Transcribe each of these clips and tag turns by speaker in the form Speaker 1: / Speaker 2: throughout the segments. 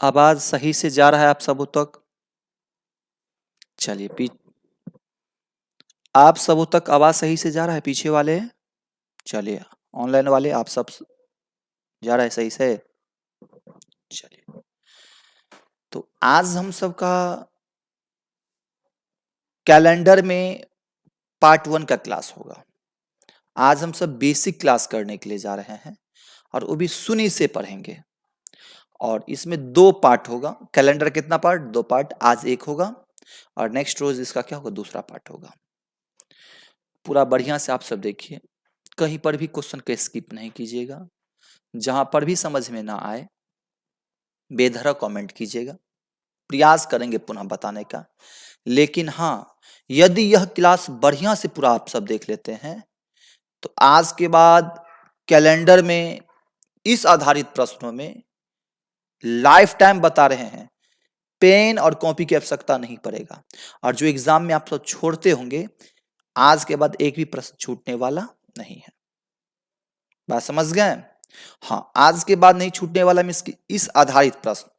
Speaker 1: आवाज सही से जा रहा है आप सबों तक? चलिए, आप सबों तक आवाज सही से जा रहा है पीछे वाले? चलिए, ऑनलाइन वाले आप सब जा रहा है सही से? चलिए, तो आज हम सबका कैलेंडर में पार्ट 1 का क्लास होगा। आज हम सब बेसिक क्लास करने के लिए जा रहे हैं और वो भी सुनी से पढ़ेंगे। और इसमें 2 पार्ट होगा। कैलेंडर कितना पार्ट? 2 पार्ट। आज एक होगा और नेक्स्ट रोज इसका क्या होगा? दूसरा पार्ट होगा। पूरा बढ़िया से आप सब देखिए, कहीं पर भी क्वेश्चन को स्किप नहीं कीजिएगा। जहां पर भी समझ में ना आए बेधड़क कमेंट कीजिएगा, प्रयास करेंगे पुनः बताने का। लेकिन हाँ, यदि यह क्लास बढ़िया से पूरा आप सब देख लेते हैं तो आज के बाद कैलेंडर में इस आधारित प्रश्नों में लाइफ टाइम बता रहे हैं, पेन और कॉपी की आवश्यकता नहीं पड़ेगा। और जो एग्जाम में आप सब छोड़ते होंगे, आज के बाद एक भी प्रश्न छूटने वाला नहीं है। बात समझ गए? हाँ, आज के बाद नहीं छूटने वाला में इस आधारित प्रश्न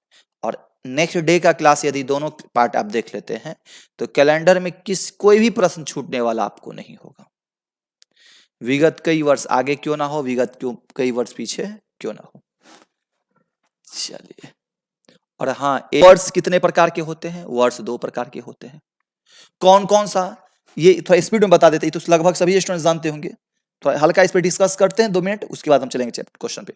Speaker 1: और नेक्स्ट डे का क्लास यदि दोनों पार्ट आप देख लेते हैं तो कैलेंडर में कोई भी प्रश्न छूटने वाला आपको नहीं होगा। विगत कई वर्ष आगे क्यों ना हो, विगत कई वर्ष पीछे क्यों ना हो। चलिए, और हाँ, वर्ष कितने प्रकार के होते हैं? वर्ष 2 प्रकार के होते हैं। कौन कौन सा? ये थोड़ा स्पीड में बता देते हैं, तो लगभग सभी स्टूडेंट जानते होंगे। थोड़ा हल्का इस पे डिस्कस करते हैं 2 मिनट, उसके बाद हम चलेंगे क्वेश्चन पे।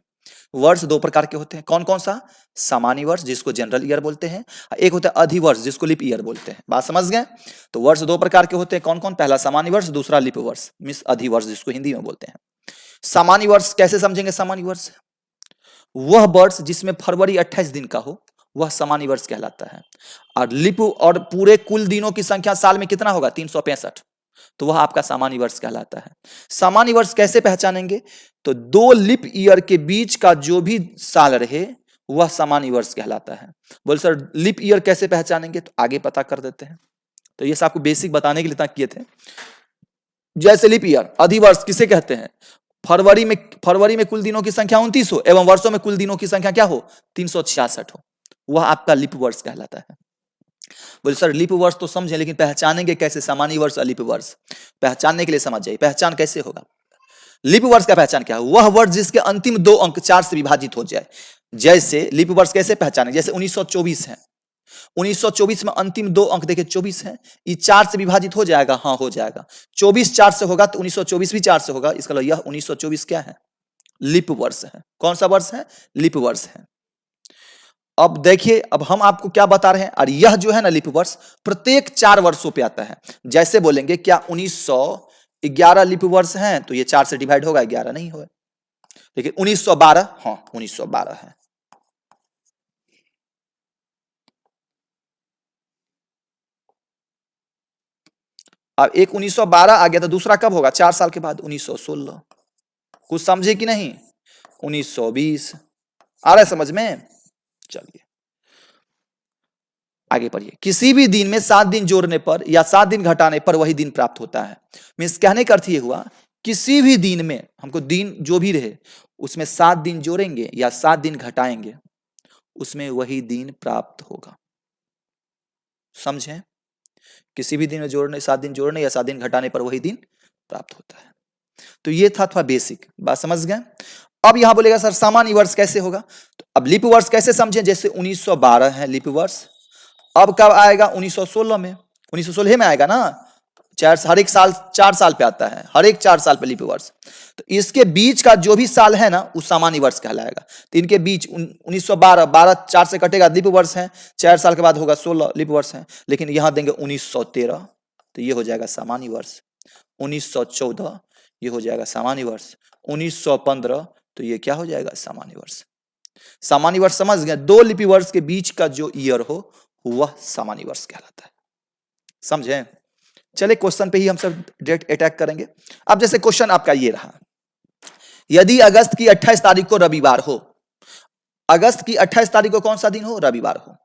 Speaker 1: वर्ष 2 प्रकार के होते हैं। कौन कौन सा? सामान्य वर्ष जिसको जनरल ईयर बोलते हैं, एक होता है अधिवर्ष जिसको लीप ईयर बोलते हैं। बात समझ गए? तो वर्ष 2 प्रकार के होते हैं। कौन कौन? पहला सामान्य वर्ष, दूसरा लीप वर्ष मींस अधिवर्ष जिसको हिंदी में बोलते हैं। सामान्य वर्ष कैसे समझेंगे? सामान्य वर्ष वह वर्ष जिसमें फरवरी 28 दिन का हो, वह सामान्य वर्ष कहलाता है। और लीप और पूरे कुल दिनों की संख्या साल में कितना होगा? 365, तो वह आपका सामान्य वर्ष कहलाता है। सामान्य वर्ष कैसे पहचानेंगे? तो 2 लीप ईयर के बीच का जो भी साल रहे वह सामान्य वर्ष कहलाता है। बोल सर लीप ईयर कैसे पहचानेंगे? तो आगे पता कर देते हैं। तो ये आपको बेसिक बताने के लिए इतना किए थे। जैसे लीप ईयर, अधिवर्ष किसे कहते हैं? फरवरी में कुल दिनों की संख्या 29 हो एवं वर्षों में कुल दिनों की संख्या क्या हो? 366 हो, वह आपका लीप वर्ष कहलाता है। बोले सर लीप वर्ष तो समझे, लेकिन पहचानेंगे कैसे सामान्य वर्ष और लीप वर्ष? पहचानने के लिए समझ जाइए, पहचान कैसे होगा। लीप वर्ष का पहचान क्या है? वह वर्ष जिसके अंतिम 2 अंक 4 से विभाजित हो जाए। जैसे लीप वर्ष कैसे पहचाने? जैसे 1924 है, 1924 में अंतिम 2 अंक देखिए 24 है, ये 4 से विभाजित हो जाएगा? हाँ हो जाएगा। 24 4 से होगा तो 1924 भी 4 से होगा। इसका मतलब यह 1924 क्या है? लीप वर्ष है। कौन सा वर्ष है? लीप वर्ष है। अब देखिए, अब हम आपको क्या बता रहे हैं, और यह जो है ना लीप वर्ष प्रत्येक 4 वर्षों पे आता है। जैसे बोलेंगे क्या 1911 लीप वर्ष है, तो ये 4 से डिवाइड होगा, 11 नहीं होगा। लेकिन 1912, हाँ 1912 है। अब एक 1912 आ गया तो दूसरा कब होगा? 4 साल के बाद 1916। कुछ समझे कि नहीं? 1920 आ रहा है समझ में? चलिए आगे पढ़िए। किसी भी दिन में 7 दिन जोड़ने पर या 7 दिन घटाने पर वही दिन प्राप्त होता है। मीन्स कहने का अर्थ ये हुआ, किसी भी दिन में हमको दिन जो भी रहे उसमें 7 दिन जोड़ेंगे या 7 दिन घटाएंगे, उसमें वही दिन प्राप्त होगा। समझे? किसी भी दिन में जोड़ने 7 दिन जोड़ने या 7 दिन घटाने पर वही दिन प्राप्त होता है। तो ये था थोड़ा बेसिक बात, समझ गए? अब यहां बोलेगा सर सामान्य वर्ष कैसे होगा? तो अब लीप वर्ष कैसे समझे? जैसे 1912 है लीप वर्ष, अब कब आएगा? 1916 में। 1916 में आएगा ना, हर एक साल 4 साल पे आता है, हर एक 4 साल पे लीप वर्ष। तो इसके बीच का जो भी साल है ना वो सामान्य वर्ष कहलाएगा। तो इनके बीच 1912, 12 4 से कटेगा लीप वर्ष है, 4 साल के बाद होगा 16 लीप वर्ष है। लेकिन यहां देंगे 1913 तो ये हो जाएगा सामान्य वर्ष। 1914 ये हो जाएगा सामान्य वर्ष। 1915 तो ये क्या हो जाएगा? सामान्य वर्ष। सामान्य वर्ष समझ गए? 2 लिपि वर्ष के बीच का जो ईयर हो वह सामान्य वर्ष कहलाता है। समझे? चले क्वेश्चन पे ही हम सब डायरेक्ट अटैक करेंगे। अब जैसे क्वेश्चन आपका ये रहा, यदि अगस्त की 28 तारीख को रविवार हो, अगस्त की 28 तारीख को कौन सा दिन हो? रविवार हो।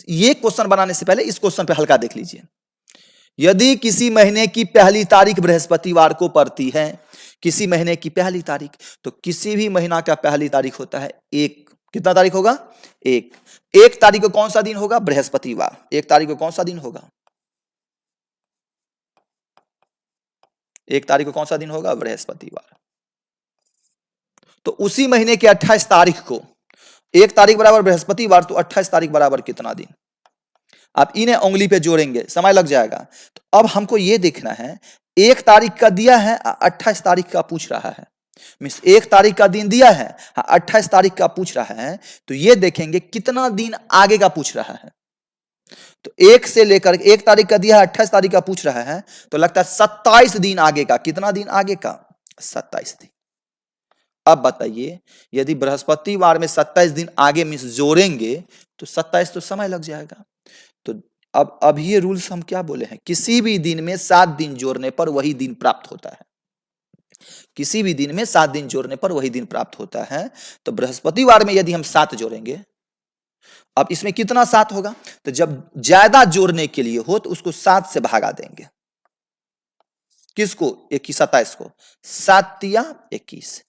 Speaker 1: ये क्वेश्चन बनाने से पहले इस क्वेश्चन पे हल्का देख लीजिए। यदि किसी महीने की पहली तारीख बृहस्पतिवार को पड़ती है, किसी महीने की पहली तारीख, तो किसी भी महीना का पहली तारीख होता है 1 कितना तारीख होगा? 1। 1 तारीख को कौन सा दिन होगा? बृहस्पतिवार। 1 तारीख को कौन सा दिन होगा? 1 तारीख को कौन सा दिन होगा? बृहस्पतिवार। तो उसी महीने के 28 तारीख को 1 तारीख बराबर बृहस्पतिवार, तो 28 तारीख बराबर कितना दिन? आप इन्हें उंगली पे जोड़ेंगे, समय लग जाएगा। तो अब हमको यह देखना है, 1 तारीख का दिया है, 28 तारीख का पूछ रहा है। मीन्स 1 तारीख का दिन दिया है, 28 तारीख का पूछ रहा है। तो ये देखेंगे कितना दिन आगे का पूछ रहा है। तो 1 से लेकर 1 तारीख का दिया है, 28 तारीख का पूछ रहा है, तो लगता है 27 दिन आगे का। कितना दिन आगे का? 27 दिन। अब बताइए, यदि बृहस्पतिवार में 27 दिन आगे मीन्स जोड़ेंगे तो 27 तो समय लग जाएगा। तो अब ये रूल्स हम क्या बोले हैं? किसी भी दिन में 7 दिन जोड़ने पर वही दिन प्राप्त होता है। किसी भी दिन में 7 दिन जोड़ने पर वही दिन प्राप्त होता है। तो बृहस्पतिवार में यदि हम 7 जोड़ेंगे, अब इसमें कितना 7 होगा? तो जब ज्यादा जोड़ने के लिए हो तो उसको 7 से भागा देंगे। किसको? 27 को। 7 तिया 21,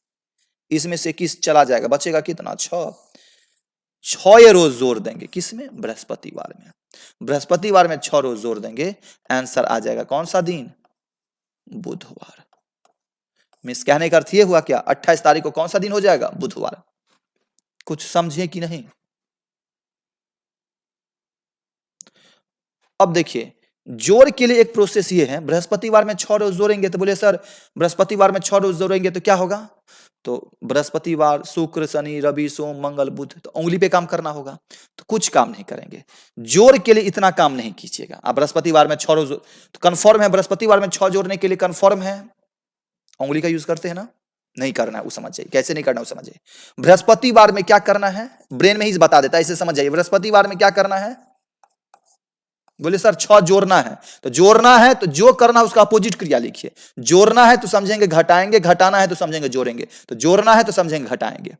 Speaker 1: इसमें से 21 चला जाएगा, बचेगा कितना? 6। 6 ये रोज जोड़ देंगे, किसमें? बृहस्पतिवार में। बृहस्पतिवार में 6 रोज जोड़ देंगे, आंसर आ जाएगा कौन सा दिन? बुधवार। मिस कहने का अर्थ ये हुआ क्या? 28 तारीख को कौन सा दिन हो जाएगा? बुधवार। कुछ समझे कि नहीं? अब देखिए, जोड़ के लिए एक प्रोसेस ये है, बृहस्पतिवार में 6 रोज जोड़ेंगे तो बोले सर बृहस्पतिवार में 6 रोज जोड़ेंगे तो क्या होगा? तो बृहस्पतिवार, शुक्र, शनि, रवि, सोम, मंगल, बुध, तो उंगली पे काम करना होगा। तो कुछ काम नहीं करेंगे, जोड़ के लिए इतना काम नहीं कीजिएगा। आप बृहस्पतिवार में 6 रोज तो कंफर्म है, बृहस्पतिवार में 6 जोड़ने के लिए कंफर्म है, उंगली का यूज करते हैं ना? नहीं करना है, वो समझ जाइए। कैसे नहीं करना वो समझ जाइए। बृहस्पतिवार में क्या करना है, ब्रेन में ही बता देता है, इसे समझ जाइए। बृहस्पतिवार में क्या करना है? बोले सर 6 जोड़ना है, तो जोड़ना है तो जो करना है उसका अपोजिट क्रिया लिखिए। जोड़ना है तो समझेंगे घटाएंगे, घटाना है तो समझेंगे जोड़ेंगे। तो जोड़ना है तो समझेंगे घटाएंगे।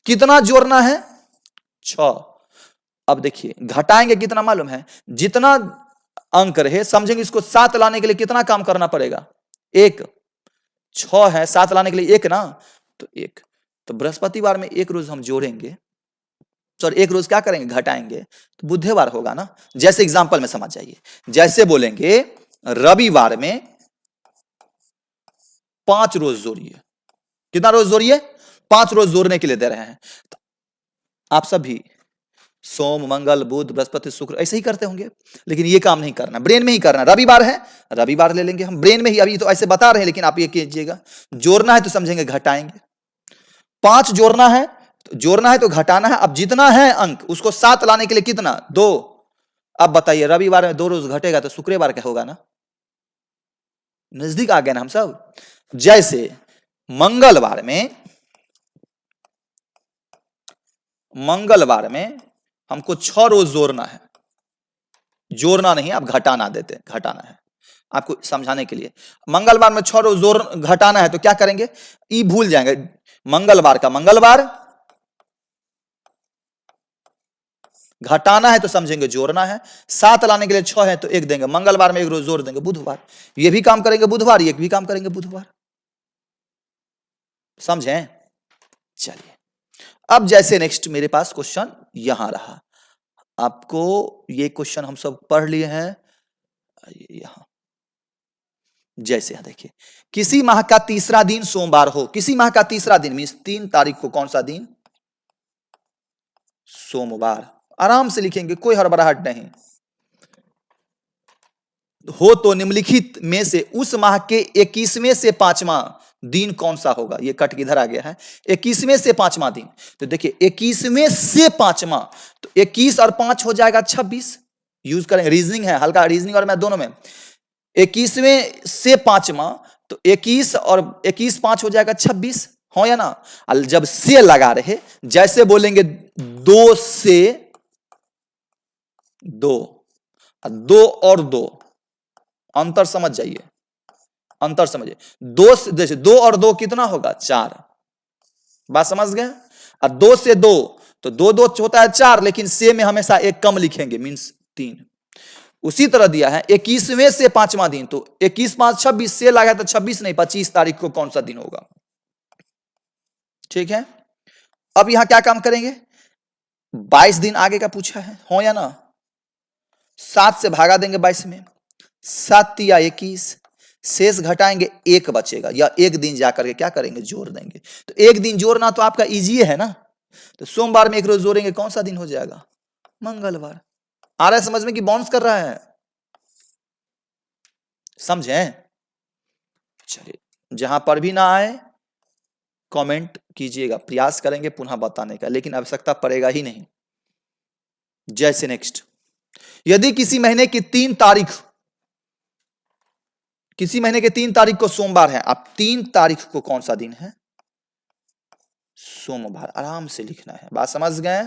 Speaker 1: कितना जोड़ना है? 6। अब देखिए, घटाएंगे कितना मालूम है? जितना अंक रहे समझेंगे, इसको 7 लाने के लिए कितना काम करना पड़ेगा? 1। 6 है, 7 लाने के लिए 1 ना, तो 1। तो बृहस्पतिवार में 1 रोज हम जोड़ेंगे, सॉरी 1 रोज क्या करेंगे? घटाएंगे, तो बुधवार होगा ना। जैसे एग्जांपल में समझ जाइए, जैसे बोलेंगे रविवार में 5 रोज जोड़िए। कितना रोज जोड़िए? 5 रोज जोड़ने के लिए दे रहे हैं। तो आप सभी सोम, मंगल, बुध, बृहस्पति, शुक्र ऐसे ही करते होंगे, लेकिन ये काम नहीं करना, ब्रेन में ही करना। रविवार है, रविवार ले लेंगे हम ब्रेन में ही। अभी तो ऐसे बता रहे हैं, लेकिन आप ये कीजिएगा, जोड़ना है तो समझेंगे घटाएंगे। 5 जोड़ना है तो घटाना है। अब जितना है अंक उसको 7 लाने के लिए कितना? 2। अब बताइए, रविवार में 2 रोज घटेगा तो शुक्रवार क्या होगा ना? नजदीक आ गए ना हम सब। जैसे मंगलवार में हमको 6 रोज जोड़ना है, जोड़ना नहीं, आप घटाना देते, घटाना है आपको समझाने के लिए। मंगलवार में 6 रोज जोड़ घटाना है तो क्या करेंगे? ई भूल जाएंगे, मंगलवार का मंगलवार, घटाना है तो समझेंगे जोड़ना है। 7 लाने के लिए 6 है तो 1 देंगे, मंगलवार में 1 रोज जोड़ देंगे, बुधवार। ये भी काम करेंगे बुधवार, ये भी काम करेंगे बुधवार। समझें? चलिए, अब जैसे नेक्स्ट मेरे पास क्वेश्चन यहां रहा, आपको ये क्वेश्चन हम सब पढ़ लिए हैं यहां। जैसे यहां देखिए, किसी माह का तीसरा दिन सोमवार हो। किसी माह का तीसरा दिन मीन्स 3 तारीख को कौन सा दिन? सोमवार। आराम से लिखेंगे, कोई हड़बड़ाहट नहीं हो। तो निम्नलिखित में से उस माह के 21वें से 5वां दिन कौन सा होगा? ये कट किधर आ गया है? 21वें से 5वां दिन। तो देखिए 21वें से 5वां, तो 21 और 5 हो जाएगा 26। यूज करेंगे, रीजनिंग है, हल्का रीजनिंग और मैं दोनों में। 21वें से 5वां, तो 21 और 21 5 हो जाएगा 26, हो या ना? जब से लगा रहे, जैसे बोलेंगे 2 से 2, 2 और 2, अंतर समझ जाइए, अंतर समझिए। 2 से, जैसे 2 और 2 कितना होगा? 4। बात समझ गए? और 2 से 2, तो 2 2 होता है 4, लेकिन से में हमेशा एक कम लिखेंगे, मीन्स 3। उसी तरह दिया है 21वें से 5वां दिन, तो 21 5 26, से लगा तो 26 नहीं, 25 तारीख को कौन सा दिन होगा? ठीक है। अब यहां क्या काम करेंगे? 22 दिन आगे का पूछा है, हो या ना? 7 से भागा देंगे 22 में, 7 तिया 21, शेष घटाएंगे, एक बचेगा, या एक दिन जाकर के क्या करेंगे, जोड़ देंगे। तो एक दिन जोड़ना तो आपका इजी है ना, तो सोमवार में एक रोज जोड़ेंगे, कौन सा दिन हो जाएगा, मंगलवार। आ रहा है समझ में कि बाउंस कर रहा है? समझे? चलिए, जहां पर भी ना आए कमेंट कीजिएगा, प्रयास करेंगे पुनः बताने का, लेकिन आवश्यकता पड़ेगा ही नहीं। जैसे नेक्स्ट, यदि किसी महीने की 3 तारीख, किसी महीने के 3 तारीख को सोमवार है, अब 3 तारीख को कौन सा दिन है, सोमवार। आराम से लिखना है, बात समझ गए?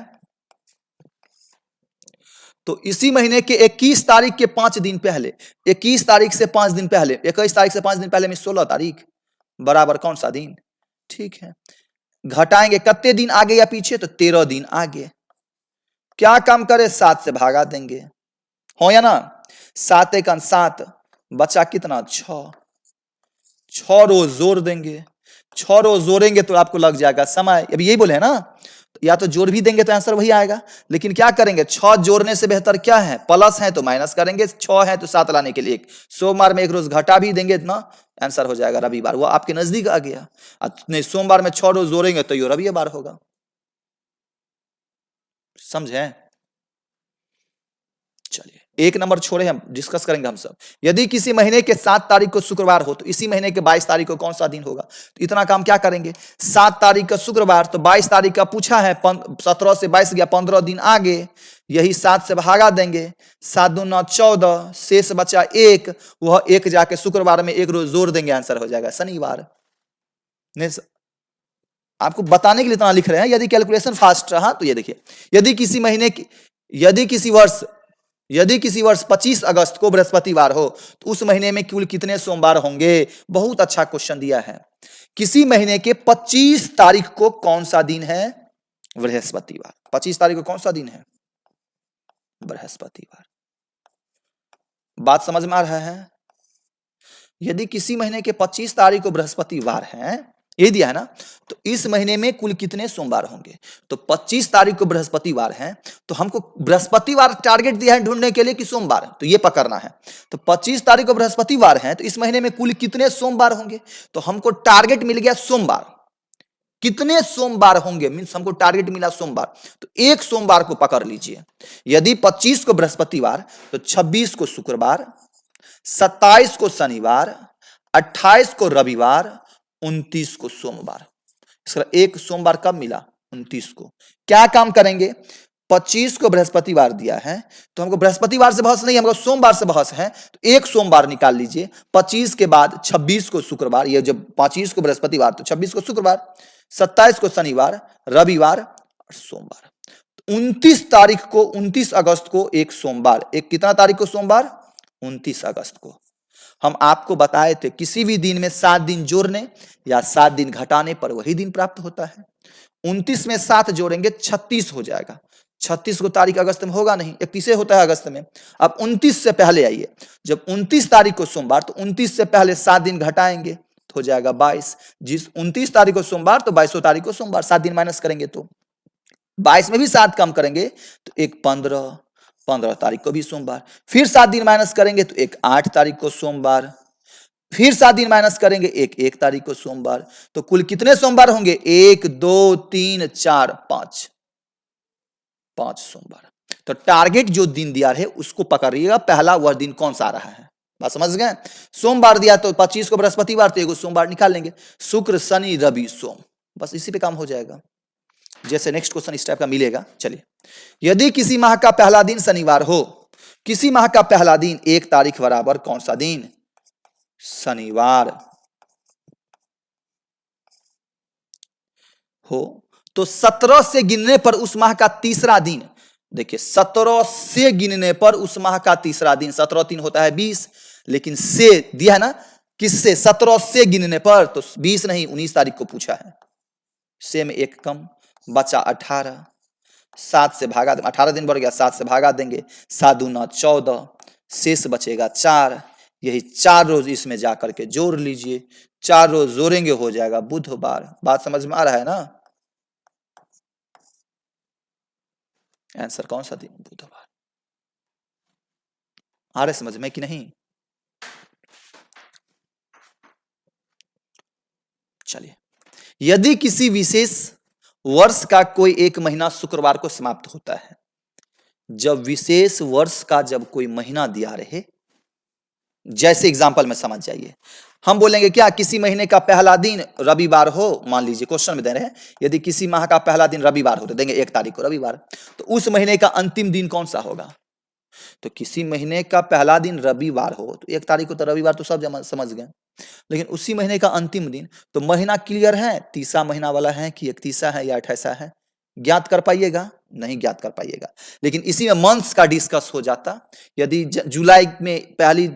Speaker 1: तो इसी महीने के 21 तारीख के 5 दिन पहले, 21 तारीख से 5 दिन पहले, 21 तारीख से 5 दिन पहले में 16 तारीख बराबर कौन सा दिन, ठीक है। घटाएंगे कितने दिन आगे या पीछे, तो 13 दिन आगे। क्या काम करे, 7 से भागा देंगे, हो या ना? 7 एक 7, बचा कितना, 6, 6 रोज जोड़ देंगे, 6 रोज जोड़ेंगे तो आपको लग जाएगा समय। अभी यही बोले है ना, या तो जोड़ भी देंगे तो आंसर वही आएगा, लेकिन क्या करेंगे, 6 जोड़ने से बेहतर क्या है, प्लस है तो माइनस करेंगे, 6 है तो 7 लाने के लिए 1, सोमवार में एक रोज घटा भी देंगे ना, आंसर हो जाएगा रविवार। वो आपके नजदीक आ गया। नहीं, सोमवार में 6 रोज जोड़ेंगे तो ये रविवार होगा। समझे? चलिए, एक नंबर छोड़े, हम डिस्कस करेंगे हम सब। यदि किसी महीने के 7 तारीख को शुक्रवार हो, तो इसी महीने के 22 तारीख को कौन सा दिन होगा, तो इतना काम क्या करेंगे, 7 तारीख का शुक्रवार, तो 22 तारीख का पूछा है, 17 से 22 गया, 15 दिन आगे, यही 7 से भागा देंगे, 7 दूना 14, शेष बचा 1, वह 1 जाके शुक्रवार में एक रोज जोड़ देंगे, आंसर हो जाएगा शनिवार। नहीं, आपको बताने के लिए इतना लिख रहे हैं, यदि कैलकुलेशन फास्ट रहा तो ये देखिए, यदि किसी महीने की, यदि किसी वर्ष 25 अगस्त को बृहस्पतिवार हो, तो उस महीने में कुल कितने सोमवार होंगे। बहुत अच्छा क्वेश्चन दिया है। किसी महीने के 25 तारीख को कौन सा दिन है, बृहस्पतिवार। 25 तारीख को कौन सा दिन है, बृहस्पतिवार। बात समझ में आ रहा है? यदि किसी महीने के 25 तारीख को बृहस्पतिवार है, ये दिया है ना, तो इस महीने में कुल कितने सोमवार होंगे। तो 25 तारीख को बृहस्पतिवार है, तो हमको बृहस्पतिवार टारगेट दिया है ढूंढने के लिए कि सोमवार, तो ये पकड़ना है। तो 25 तारीख को बृहस्पतिवार है, तो इस महीने में कुल कितने सोमवार होंगे, तो हमको टारगेट मिल गया सोमवार। कितने सोमवार होंगे मीन्स हमको टारगेट मिला सोमवार, तो एक सोमवार को पकड़ लीजिए। यदि 25 को बृहस्पतिवार, तो 26 को शुक्रवार, 27 को शनिवार, 28 को रविवार, 29 को सोमवार। इसका एक सोमवार कब मिला, 29 को। क्या काम करेंगे, 25 को बृहस्पतिवार दिया है, तो हमको बृहस्पतिवार से बहस नहीं, हमको सोमवार से बहस है, तो एक सोमवार निकाल लीजिए। 25 के बाद 26 को शुक्रवार, ये जब 25 को बृहस्पतिवार तो 26 को शुक्रवार, 27 को शनिवार, रविवार और सोमवार। 29 तारीख को, 29 अगस्त को एक सोमवार, एक कितना तारीख को सोमवार, 29 अगस्त को। हम आपको बताए थे किसी भी दिन में 7 दिन जोड़ने या 7 दिन घटाने पर वही दिन प्राप्त होता है। 29 में 7 जोड़ेंगे 36 हो जाएगा। 36 को तारीख अगस्त में होगा नहीं, 31 होता है अगस्त में। अब 29 से पहले आइए, जब 29 तारीख को सोमवार, तो 29 से पहले 7 दिन घटाएंगे तो हो जाएगा 22। जिस 29 तारीख को सोमवार, तो 22 तारीख को सोमवार, 7 दिन माइनस करेंगे तो 22 में भी 7 कम करेंगे तो एक 15, 15 तारीख को भी सोमवार, फिर 7 दिन माइनस करेंगे तो एक 8 तारीख को सोमवार, फिर 7 दिन माइनस करेंगे एक 1 तारीख को सोमवार। तो कुल कितने सोमवार होंगे, 1 2 3 4 5, 5 सोमवार। तो टारगेट जो दिन दिया है उसको पकड़िएगा, पहला वह दिन कौन सा आ रहा है, बात समझ गए। सोमवार दिया तो 25 को बृहस्पतिवार, तो एक सोमवार निकाल लेंगे, शुक्र शनि रवि सोम, बस इसी पे काम हो जाएगा। जैसे नेक्स्ट क्वेश्चन इस टाइप का मिलेगा। चलिए, यदि किसी माह का पहला दिन शनिवार हो, किसी माह का पहला दिन 1 तारीख बराबर कौन सा दिन, शनिवार हो, तो 17 से गिनने पर उस माह का तीसरा दिन, देखिए 17 से गिनने पर उस माह का तीसरा दिन, 17 3 होता है 20, लेकिन से दिया है ना, किससे, 17 से गिनने पर, तो 20 नहीं 19 तारीख को पूछा है। से में एक कम, बचा 18, 7 से भागा, 18 दिन बढ़ गया, 7 से भागा देंगे, 7 दूना 14, शेष बचेगा 4, यही 4 रोज इसमें जाकर के जोड़ लीजिए, 4 रोज जोड़ेंगे हो जाएगा बुधवार। बात समझ में आ रहा है ना? आंसर कौन सा दिन? बुधवार। आ रहे समझ में कि नहीं? चलिए, यदि किसी विशेष वर्ष का कोई एक महीना शुक्रवार को समाप्त होता है, जब विशेष वर्ष का जब कोई महीना दिया रहे, जैसे एग्जांपल में समझ जाइए, हम बोलेंगे क्या, किसी महीने का पहला दिन रविवार हो, मान लीजिए क्वेश्चन में दे रहे हैं, यदि किसी माह का पहला दिन रविवार हो तो देंगे 1 तारीख को रविवार, तो उस महीने का अंतिम दिन कौन सा होगा? तो किसी महीने का पहला दिन रविवार हो तो 1 तारीख को तो रविवार तो सब समझ गए, लेकिन उसी महीने का अंतिम दिन, तो महीना क्लियर है 30वां महीना वाला है कि 31वां है या 28वां है? ज्ञात कर पाइएगा? नहीं ज्ञात कर पाइएगा। लेकिन इसी में मंथ्स का डिस्कस हो जाता, यदि जुलाई में पहली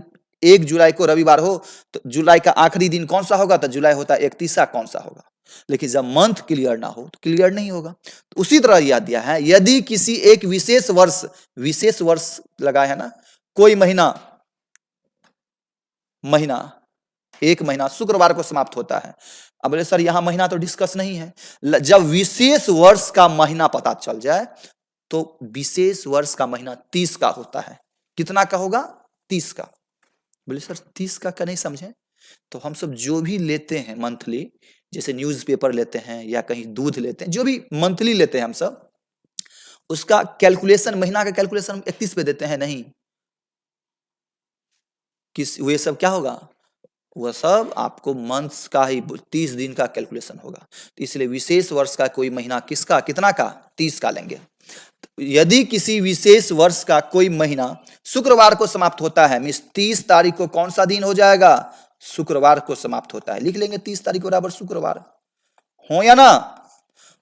Speaker 1: 1 जुलाई को रविवार हो तो जुलाई का आखिरी दिन कौन सा होगा? तो जुलाई होता 31वां, कौन सा होगा? लेकिन जब मंथ क्लियर ना हो तो क्लियर नहीं होगा। तो उसी तरह यह दिया है, यदि किसी एक विशेष वर्ष लगा है ना, कोई महीना एक महीना शुक्रवार को समाप्त होता है। अब बोले सर यहां महीना तो डिस्कस नहीं है। जब विशेष वर्ष का महीना पता चल जाए तो विशेष वर्ष का महीना 30 का होता है। कितना का होगा? 30 का। बोले सर 30 का नहीं समझे? तो हम सब जो भी लेते हैं मंथली, जैसे न्यूज़पेपर लेते हैं या कहीं दूध लेते हैं, जो भी मंथली लेते हैं हम सब, उसका कैलकुलेशन, महीना का कैलकुलेशन 31 पे देते हैं नहीं। वे सब क्या होगा? वह सब आपको मंथ्स का ही 30 दिन का कैलकुलेशन होगा। तो इसलिए विशेष वर्ष का कोई महीना किसका, कितना का? 30 का लेंगे। यदि किसी विशेष वर्ष का कोई महीना शुक्रवार को समाप्त होता है, मीन्स 30 तारीख को कौन सा दिन हो जाएगा? शुक्रवार को समाप्त होता है। लिख लेंगे 30 तारीख बराबर शुक्रवार। हो या ना?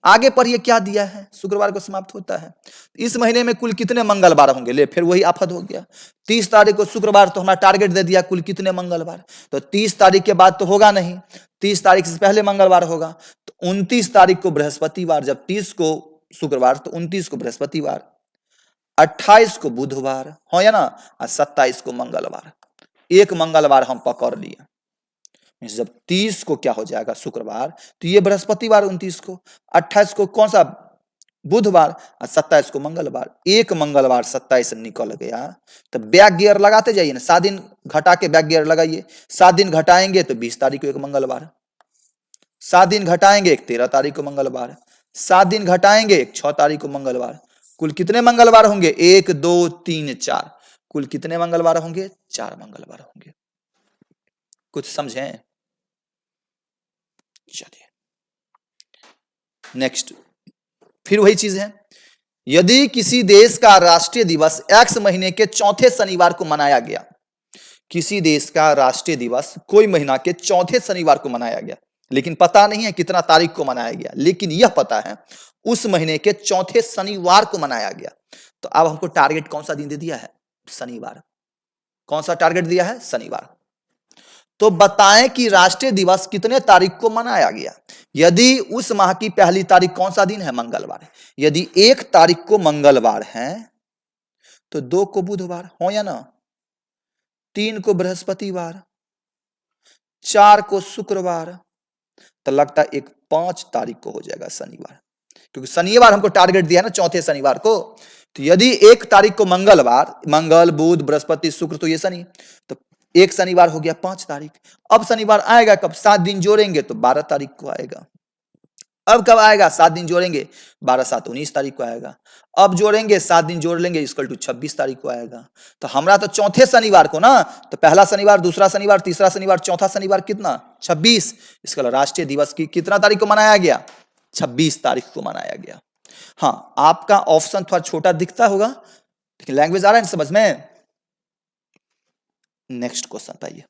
Speaker 1: आगे पढ़िए क्या दिया है, शुक्रवार को समाप्त होता है। इस महीने में कुल कितने मंगलवार होंगे? ले फिर वही आफत हो गया। 30 तारीख को शुक्रवार, तो हमारा टारगेट दे दिया कुल कितने मंगलवार, तो 30 तारीख के बाद तो होगा नहीं, 30 तारीख से पहले मंगलवार होगा, तो 29 तारीख को बृहस्पतिवार, जब 30 को शुक्रवार तो 29 को बृहस्पतिवार, 28 को बुधवार, हो या ना, और 27 को मंगलवार। एक मंगलवार हम पकड़ लिए। जब 30 को क्या हो जाएगा? शुक्रवार, तो ये बृहस्पतिवार 29 को, 28 को कौन सा? बुधवार, और 27 को मंगलवार। एक मंगलवार 27 निकल गया, तो बैक गियर लगाते जाइए ना, 7 दिन घटा के बैक गियर लगाइए। 7 दिन घटाएंगे तो 20 तारीख को एक मंगलवार, 7 दिन घटाएंगे एक 13 तारीख को मंगलवार, 7 दिन घटाएंगे एक 6 तारीख को मंगलवार। कुल कितने मंगलवार होंगे? 1 2 3 4। कुल कितने मंगलवार होंगे? 4 मंगलवार होंगे। कुछ समझें? चलिए नेक्स्ट, फिर वही चीज है, यदि किसी देश का राष्ट्रीय दिवस X महीने के चौथे शनिवार को मनाया गया, किसी देश का राष्ट्रीय दिवस कोई महीना के चौथे शनिवार को मनाया गया, लेकिन पता नहीं है कितना तारीख को मनाया गया, लेकिन यह पता है उस महीने के चौथे शनिवार को मनाया गया, तो अब हमको टारगेट कौन सा दिन दे दिया है? शनिवार। कौन सा टारगेट दिया है? शनिवार। तो बताएं कि राष्ट्रीय दिवस कितने तारीख को मनाया गया। यदि उस माह की पहली तारीख कौन सा दिन है? मंगलवार। यदि 1 तारीख को मंगलवार है तो 2 को बुधवार, हो या ना, 3 को बृहस्पतिवार, 4 को शुक्रवार, तो लगता है 5 तारीख को हो जाएगा शनिवार, क्योंकि शनिवार हमको टारगेट दिया है ना, चौथे शनिवार को। तो यदि 1 तारीख को मंगलवार, मंगल बुध बृहस्पति शुक्र, तो ये शनि, तो एक शनिवार हो गया 5 तारीख। अब शनिवार आएगा कब? 7 दिन जोड़ेंगे तो 12 तारीख को आएगा। अब कब आएगा? 7 दिन जोड़ेंगे, 12 7 19 तारीख को आएगा। अब जोड़ेंगे 7 दिन जोड़ लेंगे, इक्वल टू 26 तारीख को आएगा। तो हमारा तो चौथे शनिवार को ना, तो पहला शनिवार, दूसरा शनिवार, तीसरा शनिवार, चौथा शनिवार कितना? 26। इसका राष्ट्रीय दिवस की कितना तारीख को मनाया गया? 26 तारीख को मनाया गया। हाँ, आपका ऑप्शन थोड़ा छोटा दिखता होगा, लेकिन लैंग्वेज आ रहा है समझ में? नेक्स्ट क्वेश्चन पाइए,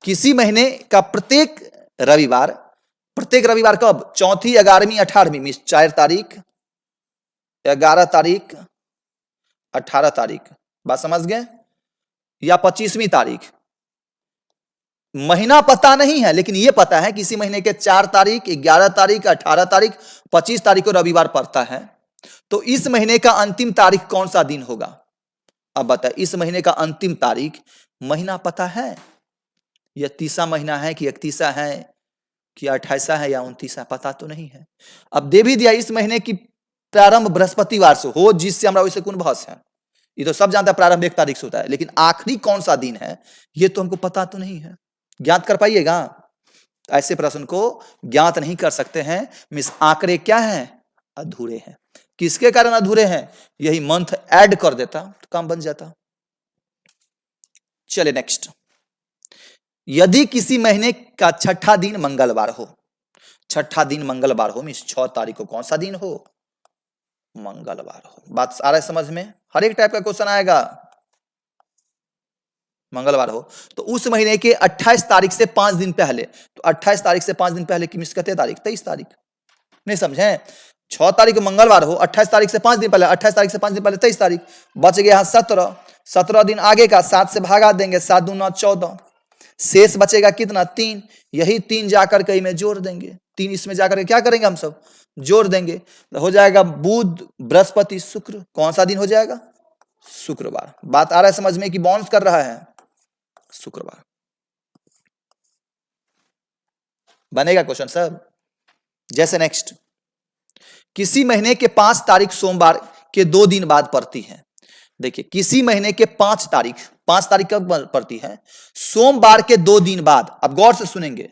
Speaker 1: किसी महीने का प्रत्येक रविवार कब? चौथी, 11वीं, 18वीं, मीन्स 4 तारीख, 11 तारीख, 18 तारीख, बात समझ गए? या 25वीं तारीख। महीना पता नहीं है, लेकिन यह पता है किसी महीने के 4 तारीख, 11 तारीख, 18 तारीख, 25 तारीख को रविवार पड़ता है। तो इस महीने का अंतिम तारीख कौन सा दिन होगा? अब बताए, इस महीने का अंतिम तारीख महीना पता है? यह 30वां महीना है कि 31वां है कि 28वां है या 29वां? पता तो नहीं है। अब दे भी दिया इस महीने की प्रारंभ बृहस्पतिवार से हो, जिससे हमारा वैसे कौन बहस है, ये तो सब जानता है प्रारंभ 1 तारीख से होता है, लेकिन आखिरी कौन सा दिन है ये तो हमको पता तो नहीं है। ज्ञात कर पाइएगा? ऐसे प्रश्न को ज्ञात नहीं कर सकते हैं, मिस आंकड़े क्या हैं, अधूरे हैं। किसके कारण अधूरे हैं? यही मंथ ऐड कर देता तो काम बन जाता। चले नेक्स्ट, यदि किसी महीने का छठा दिन मंगलवार हो, छठा दिन मंगलवार हो, मिस 6 तारीख को कौन सा दिन हो, मंगलवार हो। बात आ रहा है समझ में? हर एक टाइप का क्वेश्चन आएगा। मंगलवार हो तो उस महीने के 28 तारीख से 5 दिन पहले, तो 28 तारीख से 5 दिन पहले की मिस कितने तारीख, 23 तारीख। नहीं समझे? 6 तारीख को मंगलवार हो, 28 तारीख से 5 दिन पहले, 28 तारीख से 5 दिन पहले 23 तारीख, बच गया 17। 17 दिन आगे का 7 से भागा देंगे, 7 दूना 14, शेष बचेगा कितना, 3। यही 3 जाकर के में जोड़ देंगे, 3 इसमें जाकर के क्या करेंगे हम सब, जोड़ देंगे, तो हो जाएगा बुध बृहस्पति शुक्र। कौन सा दिन हो जाएगा, शुक्रवार। बात आ रहा है समझ में कि बाउंस कर रहा है, शुक्रवार बनेगा क्वेश्चन सब। जैसे नेक्स्ट, किसी महीने के 5 तारीख सोमवार के 2 दिन बाद पड़ती है। देखिए किसी महीने के 5 तारीख कब पड़ती है, सोमवार के 2 दिन बाद। अब गौर से सुनेंगे,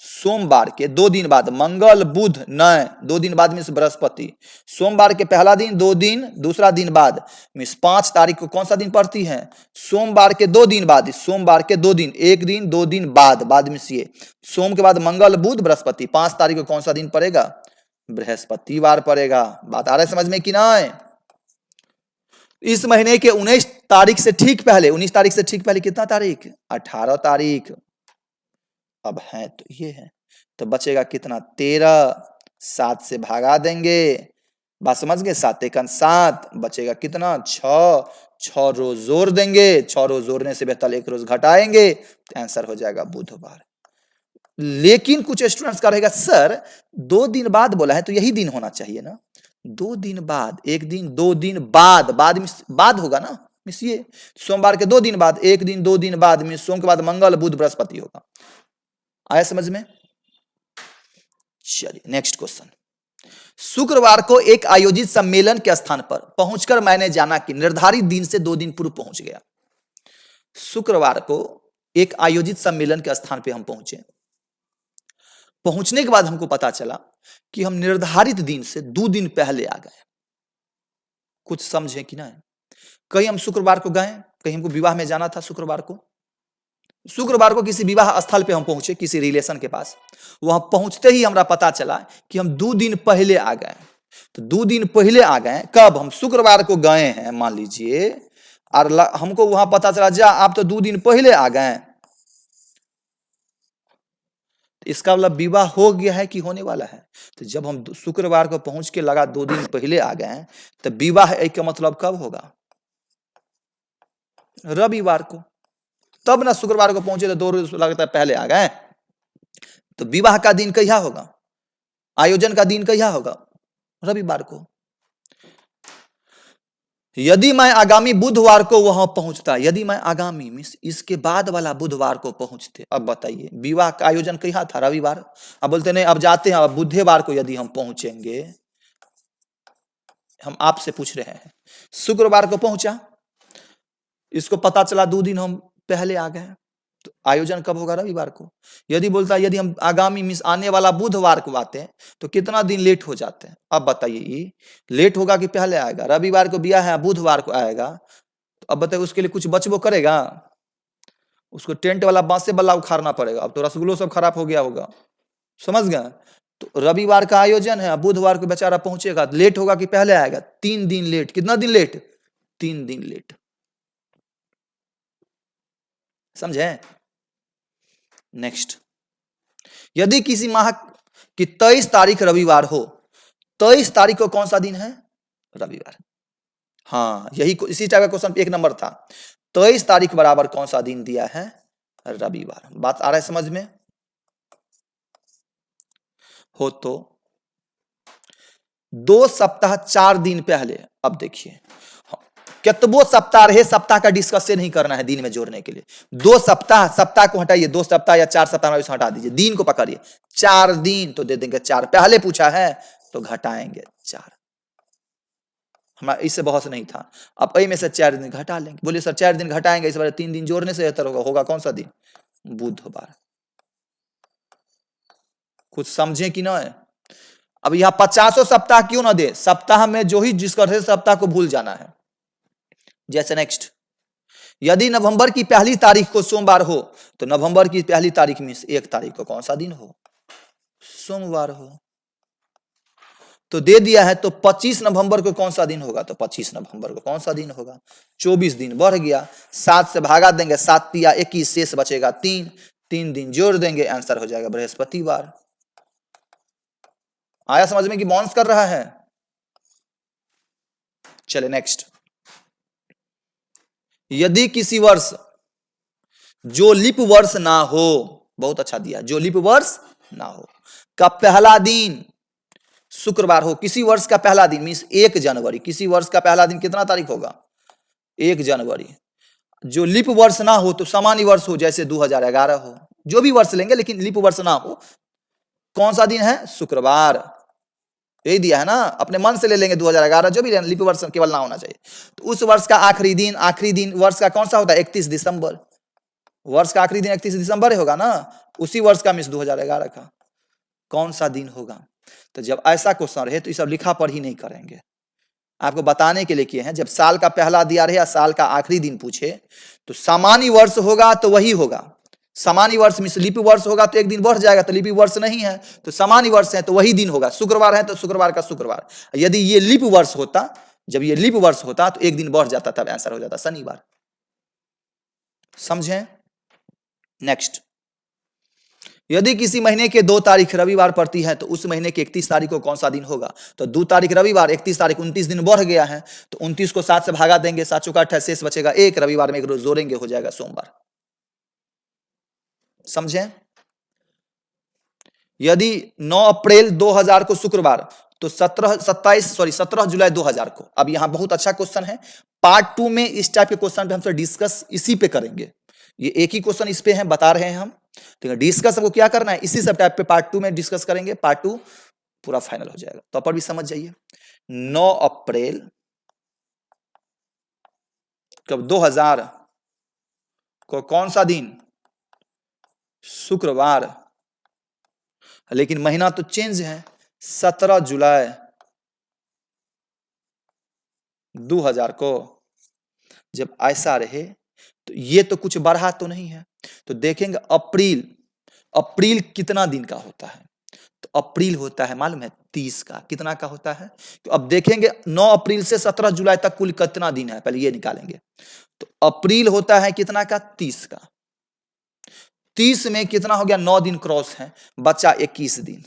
Speaker 1: सोमवार के 2 दिन बाद, मंगल बुध नय 2 दिन बाद मिस बृहस्पति, सोमवार के पहला दिन 2 दिन, दूसरा दिन बाद मिस 5 तारीख को कौन सा दिन पड़ती है, सोमवार के 2 दिन बाद, सोमवार के 2 दिन, 1 दिन 2 दिन बाद मिस ये सोम के बाद मंगल बुध बृहस्पति, 5 तारीख को कौन सा दिन पड़ेगा, बृहस्पतिवार पड़ेगा। बात आ रहा है समझ में कि नहीं? इस महीने के 19 तारीख से ठीक पहले, 19 तारीख से ठीक पहले कितना तारीख, 18 तारीख। अब है तो ये है, तो बचेगा कितना, 13, 7 से भागा देंगे, बात समझ गए, 7 एकन 7, बचेगा कितना, 6 रोज जोड़ देंगे, 6 रोज जोड़ने से बेहतर 1 रोज घटाएंगे, आंसर हो जाएगा बुधवार। लेकिन कुछ स्टूडेंट्स का रहेगा सर 2 दिन बाद बोला है तो यही दिन होना चाहिए ना, 2 दिन बाद, 1 दिन 2 दिन बाद होगा ना मिस, ये सोमवार के 2 दिन बाद, 1 दिन 2 दिन बाद मिस, सोम के बाद मंगल बुध बृहस्पति होगा। आया समझ में? चलिए नेक्स्ट क्वेश्चन, शुक्रवार को एक आयोजित सम्मेलन के स्थान पर पहुंचकर मैंने जाना कि निर्धारित दिन से 2 दिन पूर्व पहुंच गया। शुक्रवार को एक आयोजित सम्मेलन के स्थान पे हम पहुंचे, पहुंचने के बाद हमको पता चला कि हम निर्धारित दिन से 2 दिन पहले आ गए। कुछ समझे कि नहीं? कहीं हम शुक्रवार को गए, कहीं हमको विवाह में जाना था, शुक्रवार को किसी विवाह स्थल पे हम पहुंचे, किसी रिलेशन के पास। वहां पहुंचते ही हमरा पता चला कि हम 2 दिन पहले आ गए। तो 2 दिन पहले आ गए कब, हम शुक्रवार को गए हैं मान लीजिए, और हमको वहां पता चला जा आप तो 2 दिन पहले आ गए, तो इसका मतलब विवाह हो गया है कि होने वाला है। तो जब हम शुक्रवार को पहुंच के लगा 2 दिन पहले आ गए तो विवाह का मतलब कब होगा, रविवार को। तब ना शुक्रवार को पहुंचे तो 2 रोज लगता है पहले आ गए, तो विवाह का दिन क्या होगा, आयोजन का दिन क्या होगा, रविवार को। यदि मैं आगामी बुधवार को वहां पहुंचता, यदि मैं आगामी मिस इसके बाद वाला बुधवार को पहुंचते, अब बताइए विवाह का आयोजन क्या था, रविवार। अब बोलते नहीं अब जाते हैं, अब बुधवार को यदि हम पहुंचेंगे, हम आपसे पूछ रहे हैं, शुक्रवार को पहुंचा, इसको पता चला 2 दिन हम पहले आ गए, तो आयोजन कब होगा, रविवार को। यदि बोलता है यदि हम आगामी मिस आने वाला बुधवार को आते हैं तो कितना दिन लेट हो जाते हैं। अब बताइए लेट होगा कि पहले आएगा, रविवार को बिया है बुधवार को आएगा, तो अब बताइए उसके लिए कुछ बचबो करेगा, उसको टेंट वाला बांसे वाला उखाड़ना पड़ेगा। अब तो रसगुल्लो सब खराब हो गया होगा, समझ गए। तो रविवार का आयोजन है, बुधवार को बेचारा पहुंचेगा, लेट होगा कि पहले आएगा, 3 दिन लेट। कितना दिन लेट, 3 दिन लेट, समझे। नेक्स्ट, यदि किसी माह की 23 तारीख रविवार हो, 23 तारीख को कौन सा दिन है, रविवार। हाँ यही इसी टाइप का क्वेश्चन 1 नंबर था, 23 तारीख बराबर कौन सा दिन दिया है, रविवार। बात आ रहा है समझ में? हो तो 2 सप्ताह 4 दिन पहले, अब देखिए कितबो सप्ताह रहे, सप्ताह का डिस्कस नहीं करना है दिन में जोड़ने के लिए। 2 सप्ताह को हटाइए, 2 सप्ताह या 4 सप्ताह में हटा दीजिए, दिन को पकड़िए, 4 दिन तो दे देंगे 4, पहले पूछा है तो घटाएंगे 4, हमारा इससे बहस नहीं था। अब ए में से 4 दिन घटा लेंगे। बोलिए सर 4 दिन घटाएंगे, इस बार 3 दिन जोड़ने से बेहतर होगा। होगा कौन सा दिन? बुधवार। कुछ समझे कि नहीं? अब यहाँ 50 सप्ताह क्यों ना दे, सप्ताह में जो ही जिस करते सप्ताह को भूल जाना है। जैसे नेक्स्ट, यदि नवंबर की पहली तारीख को सोमवार हो तो नवंबर की पहली तारीख में 1 तारीख को कौन सा दिन हो? सोमवार हो। तो दे दिया है, तो 25 नवंबर को कौन सा दिन होगा? तो 25 नवंबर को कौन सा दिन होगा? 24 दिन बढ़ गया, 7 से भागा देंगे, 7 तिया 21, शेष बचेगा 3, 3 दिन जोड़ देंगे, आंसर हो जाएगा बृहस्पतिवार। आया समझ में कि बाउंस कर रहा है? चले नेक्स्ट, यदि किसी वर्ष जो लीप वर्ष ना हो, बहुत अच्छा दिया, जो लीप वर्ष ना हो का पहला दिन शुक्रवार हो, किसी वर्ष का पहला दिन मीन्स 1 जनवरी, किसी वर्ष का पहला दिन कितना तारीख होगा? 1 जनवरी। जो लीप वर्ष ना हो तो सामान्य वर्ष हो, जैसे 2011 हो, जो भी वर्ष लेंगे लेकिन लीप वर्ष ना हो, कौन सा दिन है? शुक्रवार। यही दिया है ना, अपने मन से ले लेंगे 2011, जो भी लीप वर्ष केवल ना होना चाहिए। तो उस वर्ष का आखिरी दिन वर्ष का कौन सा होता है? 31 दिसंबर। वर्ष का आखिरी दिन 31 दिसंबर होगा ना, उसी वर्ष का मिस 2011 का कौन सा दिन होगा? तो जब ऐसा क्वेश्चन रहे तो ये सब लिखा पढ़ी नहीं करेंगे, आपको बताने के लिए किए हैं। जब साल का पहला दिया रहे या साल का आखिरी दिन पूछे तो सामान्य वर्ष होगा तो वही होगा। सामान्य वर्ष में लीप वर्ष होगा तो 1 दिन बढ़ जाएगा, तो लीप वर्ष नहीं है तो सामान्य वर्ष है तो वही दिन होगा। शुक्रवार है तो शुक्रवार का शुक्रवार। यदि ये लीप वर्ष होता, जब ये लीप वर्ष होता तो 1 दिन बढ़ जाता, तब आंसर हो जाता शनिवार। समझे? नेक्स्ट, यदि किसी महीने के 2 तारीख रविवार पड़ती है तो उस महीने के 31 तारीख को कौन सा दिन होगा? तो 2 तारीख रविवार, 31 तारीख, 29 दिन बढ़ गया है, तो 29 को 7 से भागा देंगे, 7 चौका 28, शेष बचेगा 1, रविवार में 1 रोज जोड़ेंगे, हो जाएगा सोमवार। समझे? यदि 9 अप्रैल 2000 को शुक्रवार तो 17 जुलाई 2000 को। अब यहां बहुत अच्छा क्वेश्चन है, पार्ट 2 में इस टाइप के क्वेश्चन पे हमसे डिस्कस इसी पे करेंगे। ये एक ही क्वेश्चन इस पे है, बता रहे हैं हम, ठीक है। डिस्कस हमको क्या करना है, इसी सब टाइप पे पार्ट 2 में डिस्कस करेंगे। पार्ट 2 पूरा फाइनल हो जाएगा, तो पर भी समझ जाइए। 9 अप्रैल कब? 2000 को कौन सा दिन? शुक्रवार। लेकिन महीना तो चेंज है, 17 जुलाई 2000 को। जब ऐसा रहे तो ये तो कुछ बढ़ा तो नहीं है, तो देखेंगे अप्रैल कितना दिन का होता है? तो अप्रैल होता है मालूम है 30 का। कितना का होता है? तो अब देखेंगे 9 अप्रैल से 17 जुलाई तक कुल कितना दिन है, पहले ये निकालेंगे। तो अप्रैल होता है कितना का? 30 का। 30 में कितना हो गया? 9 दिन क्रॉस है, बचा 21 दिन।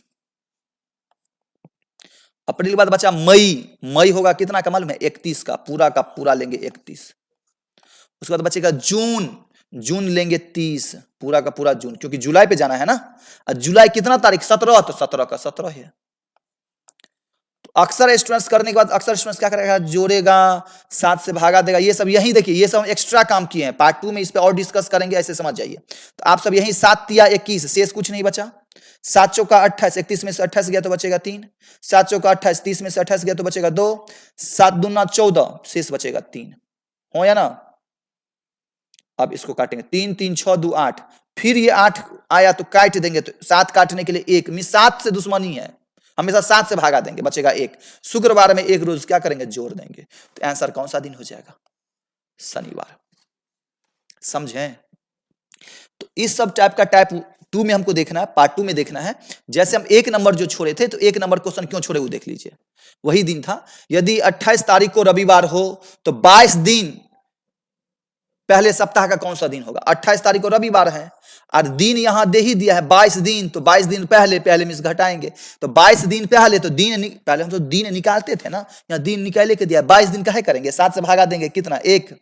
Speaker 1: अप्रैल के बाद बचा मई होगा कितना का मालूम है? 31 का पूरा लेंगे 31। उसके बाद बचेगा जून लेंगे 30, पूरा का पूरा जून, क्योंकि जुलाई पे जाना है ना। और जुलाई कितना तारीख? 17, तो 17 का 17 है। तो अक्सर स्टूडेंट्स करने के बाद अक्सर स्टूडेंट्स क्या करेगा? जोड़ेगा, 7 से भागा देगा। ये सब यही देखिए, ये सब एक्स्ट्रा काम किए हैं, पार्ट 2 में इस पे और डिस्कस करेंगे, ऐसे समझ जाइए। तो आप सब यही 7 तिया 21, शेष कुछ नहीं बचा। 7 चौका 28, 31 में से 28 गया तो बचेगा 3, 7 चौका 28, 30 में से 28 गया तो बचेगा 2, 7 दूना 14, शेष बचेगा 3। हो या ना? अब इसको काटेंगे, 3 3 6 2 8, फिर ये 8 आया तो काट देंगे, तो 7 काटने के लिए 1, में 7 से दुश्मनी है, हमेशा 7 से भागा देंगे, बचेगा 1। शुक्रवार में 1 रोज क्या करेंगे? जोड़ देंगे। तो आंसर कौन सा दिन हो जाएगा? शनिवार। समझे? तो इस सब टाइप का टाइप 2 में हमको देखना है, पार्ट 2 में देखना है। जैसे हम 1 नंबर जो छोड़े थे, तो 1 नंबर क्वेश्चन क्यों छोड़े वो देख लीजिए। वही दिन था, यदि 28 तारीख को रविवार हो तो 22 दिन पहले सप्ताह का कौन सा दिन होगा? 28 तारीख को रविवार है और दिन यहां दे ही दिया है 22 दिन, तो 22 दिन पहले मिस घटाएंगे, तो 22 दिन पहले, तो पहले हम तो दिन निकालते थे ना, यहाँ दिन निकाले के दिया, 22 दिन काहे करेंगे? 7 से भागा देंगे, कितना? 1,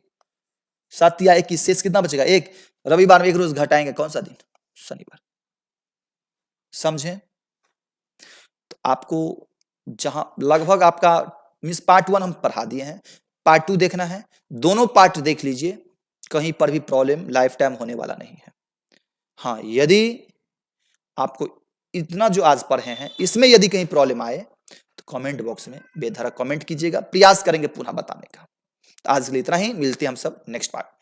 Speaker 1: 7 या 21, शेष कितना बचेगा? 1। रविवार में 1 रोज घटाएंगे, कौन सा दिन? शनिवार। समझे? तो आपको जहां लगभग आपका मीन्स पार्ट 1 हम पढ़ा दिए हैं, पार्ट 2 देखना है। दोनों पार्ट देख लीजिए, कहीं पर भी प्रॉब्लम लाइफ टाइम होने वाला नहीं है। हाँ, यदि आपको इतना जो आज पढ़े हैं इसमें यदि कहीं प्रॉब्लम आए तो कमेंट बॉक्स में बेधड़क कमेंट कीजिएगा, प्रयास करेंगे पुनः बताने का। तो आज के लिए इतना ही, मिलते हैं हम सब नेक्स्ट पार्ट।